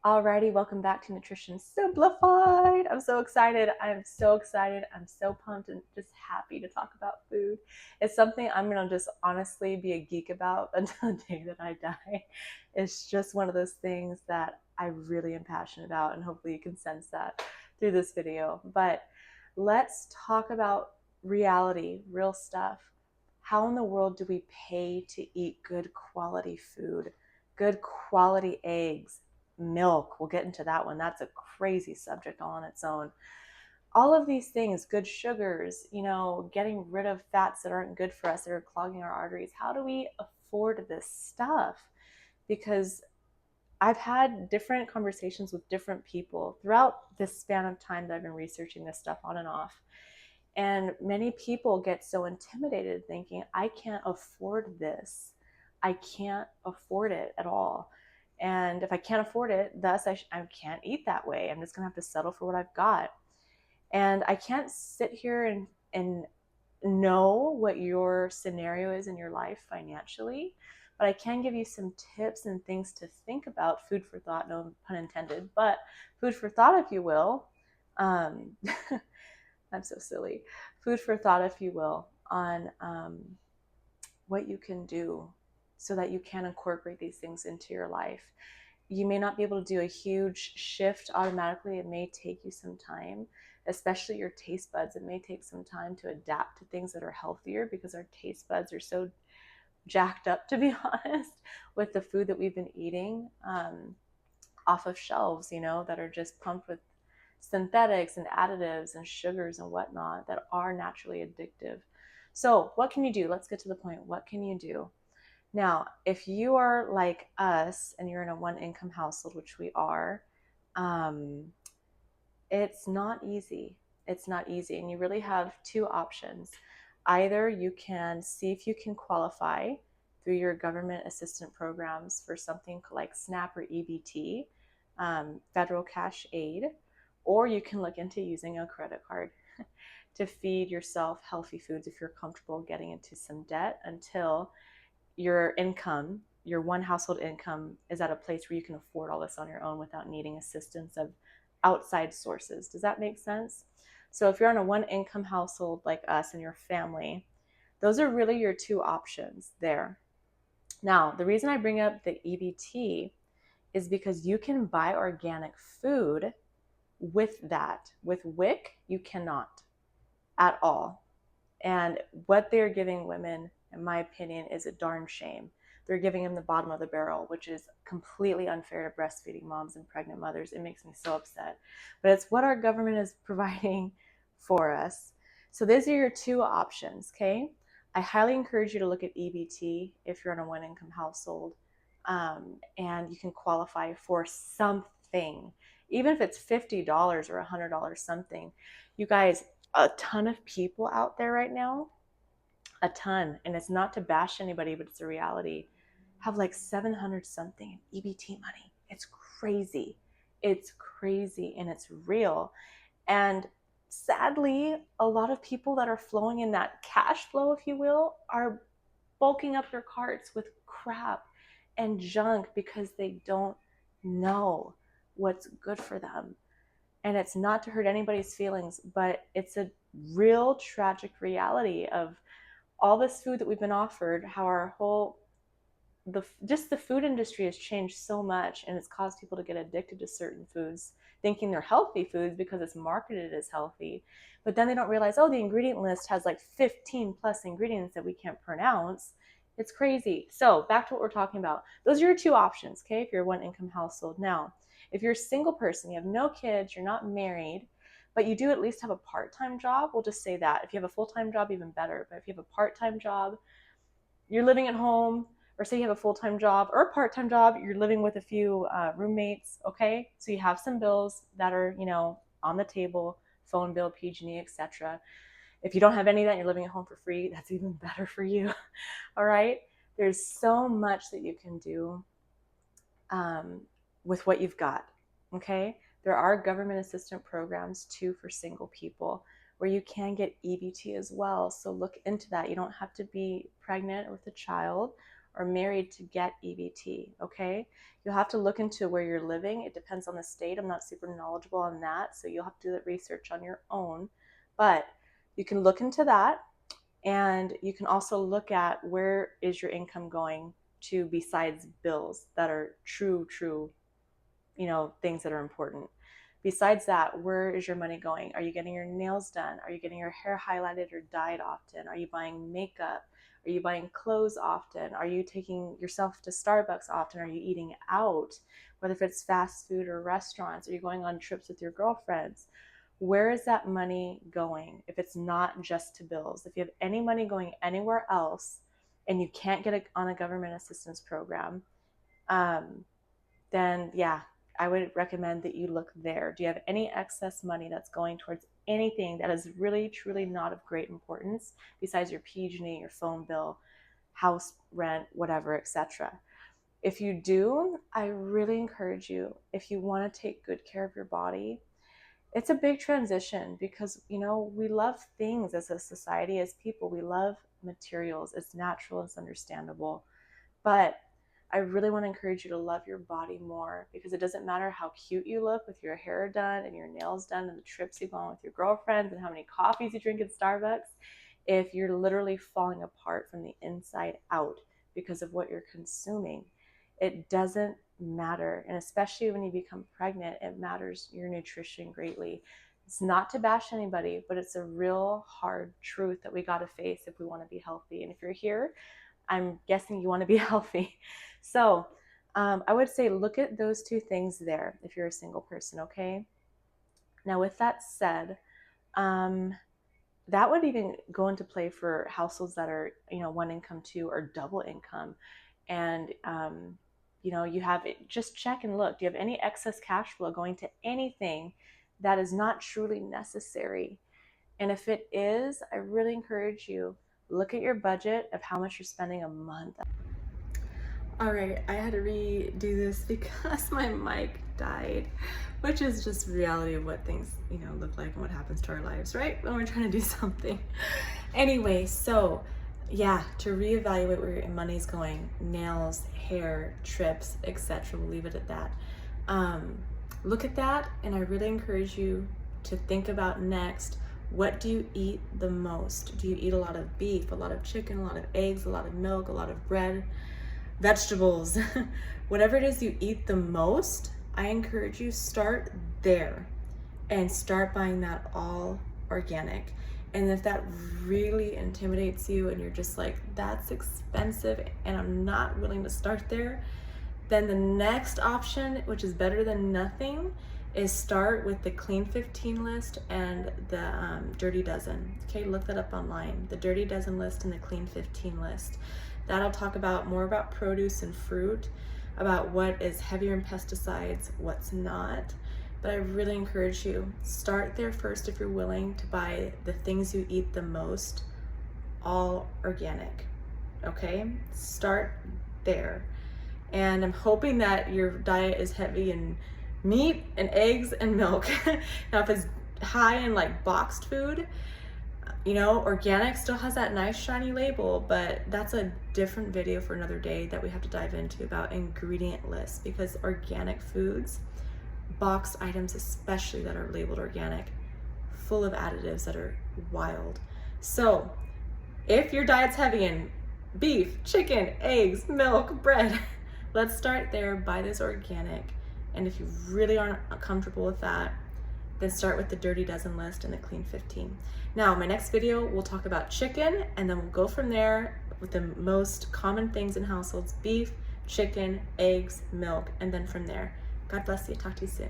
Alrighty, welcome back to Nutrition Simplified. I'm so excited. I'm so excited. I'm so pumped and just happy to talk about food. It's something I'm going to just honestly be a geek about until the day that I die. It's just one of those things that I really am passionate about, and hopefully you can sense that through this video. But let's talk about reality, real stuff. How in the world do we pay to eat good quality food, good quality eggs? Milk, we'll get into that one. That's a crazy subject all on its own. All of these things, good sugars, getting rid of fats that aren't good for us, that are clogging our arteries. How do we afford this stuff? Because I've had different conversations with different people throughout this span of time that I've been researching this stuff on and off. And many people get so intimidated thinking, I can't afford this. I can't afford it at all. And if I can't afford it, thus I can't eat that way. I'm just going to have to settle for what I've got. And I can't sit here and know what your scenario is in your life financially, but I can give you some tips and things to think about. Food for thought, no pun intended, but food for thought, if you will. Um, I'm so silly. Food for thought, if you will, on what you can do so that you can incorporate these things into your life. You may not be able to do a huge shift automatically. It may take you some time, especially your taste buds. It may take some time to adapt to things that are healthier because our taste buds are so jacked up, to be honest, with the food that we've been eating off of shelves, that are just pumped with synthetics and additives and sugars and whatnot that are naturally addictive. So, what can you do? Let's get to the point. What can you do? Now, if you are like us and you're in a one income household, which we are, um, it's not easy. It's not easy. And you really have two options. Either you can see if you can qualify through your government assistance programs for something like SNAP or EBT, federal cash aid, or you can look into using a credit card to feed yourself healthy foods if you're comfortable getting into some debt until your income, your one household income, is at a place where you can afford all this on your own without needing assistance of outside sources. Does that make sense? So if you're on a one income household like us and your family, those are really your two options there. Now, the reason I bring up the EBT is because you can buy organic food with that. With WIC, you cannot at all. And what they're giving women, in my opinion, is a darn shame. They're giving them the bottom of the barrel, which is completely unfair to breastfeeding moms and pregnant mothers. It makes me so upset. But it's what our government is providing for us. So these are your two options, okay? I highly encourage you to look at EBT if you're in a one income household, and you can qualify for something. Even if it's $50 or $100 something. You guys, a ton of people out there right now, a ton, and it's not to bash anybody, but it's a reality, have like 700 something in EBT money. It's crazy. It's crazy and it's real. And sadly, a lot of people that are flowing in that cash flow, if you will, are bulking up their carts with crap and junk because they don't know what's good for them. And it's not to hurt anybody's feelings, but it's a real tragic reality of all this food that we've been offered, how our whole the food industry has changed so much, and it's caused people to get addicted to certain foods thinking they're healthy foods because it's marketed as healthy, but then they don't realize, oh, the ingredient list has like 15 plus ingredients that we can't pronounce. It's crazy. So back to what we're talking about. Those are your two options, okay, if you're a one income household. Now, if you're a single person, you have no kids, you're not married, but you do at least have a part-time job, we'll just say that. If you have a full-time job, even better. But if you have a part-time job, you're living at home, or say you have a full-time job or a part-time job, you're living with a few roommates, okay? So you have some bills that are, on the table, phone bill, PG&E, etc. If you don't have any of that and you're living at home for free, that's even better for you, all right? There's so much that you can do with what you've got, okay? There are government assistance programs too for single people where you can get EBT as well. So look into that. You don't have to be pregnant or with a child or married to get EBT, okay? You'll have to look into where you're living. It depends on the state. I'm not super knowledgeable on that, so you'll have to do that research on your own. But you can look into that, and you can also look at where is your income going to besides bills that are true, things that are important. Besides that, where is your money going? Are you getting your nails done? Are you getting your hair highlighted or dyed often? Are you buying makeup? Are you buying clothes often? Are you taking yourself to Starbucks often? Are you eating out? Whether if it's fast food or restaurants, are you going on trips with your girlfriends? Where is that money going if it's not just to bills? If you have any money going anywhere else and you can't get on a government assistance program, then yeah, I would recommend that you look there. Do you have any excess money that's going towards anything that is really, truly not of great importance besides your PG&E, your phone bill, house rent, whatever, etc.? If you do, I really encourage you, if you want to take good care of your body, it's a big transition because, we love things as a society, as people. We love materials. It's natural, it's understandable. But I really want to encourage you to love your body more, because it doesn't matter how cute you look with your hair done and your nails done and the trips you go on with your girlfriends and how many coffees you drink at Starbucks, if you're literally falling apart from the inside out because of what you're consuming. It doesn't matter. And especially when you become pregnant, it matters your nutrition greatly. It's not to bash anybody, but it's a real hard truth that we got to face if we want to be healthy. And if you're here, I'm guessing you want to be healthy. So I would say look at those two things there if you're a single person, okay? Now, with that said, that would even go into play for households that are, one income, two, or double income. And, you have it, just check and look. Do you have any excess cash flow going to anything that is not truly necessary? And if it is, I really encourage you, look at your budget of how much you're spending a month. All right, I had to redo this because my mic died, which is just reality of what things, look like and what happens to our lives, right? When we're trying to do something. Anyway, so yeah, to reevaluate where your money's going, nails, hair, trips, etc. We'll leave it at that. Look at that, and I really encourage you to think about next, what do you eat the most? Do you eat a lot of beef, a lot of chicken, a lot of eggs, a lot of milk, a lot of bread, vegetables? Whatever it is you eat the most, I encourage you, start there and start buying that all organic. And if that really intimidates you and you're just like, that's expensive and I'm not willing to start there, then the next option, which is better than nothing, is start with the Clean 15 list and the Dirty Dozen. Okay, look that up online. The Dirty Dozen list and the Clean 15 list. That'll talk about more about produce and fruit, about what is heavier in pesticides, what's not. But I really encourage you, start there first if you're willing to buy the things you eat the most, all organic, okay? Start there. And I'm hoping that your diet is heavy in meat and eggs and milk. Now, if it's high in like boxed food, organic still has that nice shiny label, but that's a different video for another day that we have to dive into about ingredient lists, because organic foods, boxed items especially that are labeled organic, full of additives that are wild. So if your diet's heavy in beef, chicken, eggs, milk, bread, let's start there, buy this organic. And if you really aren't comfortable with that, then start with the Dirty Dozen list and the Clean 15. Now, my next video, we'll talk about chicken, and then we'll go from there with the most common things in households: beef, chicken, eggs, milk, and then from there. God bless you. Talk to you soon.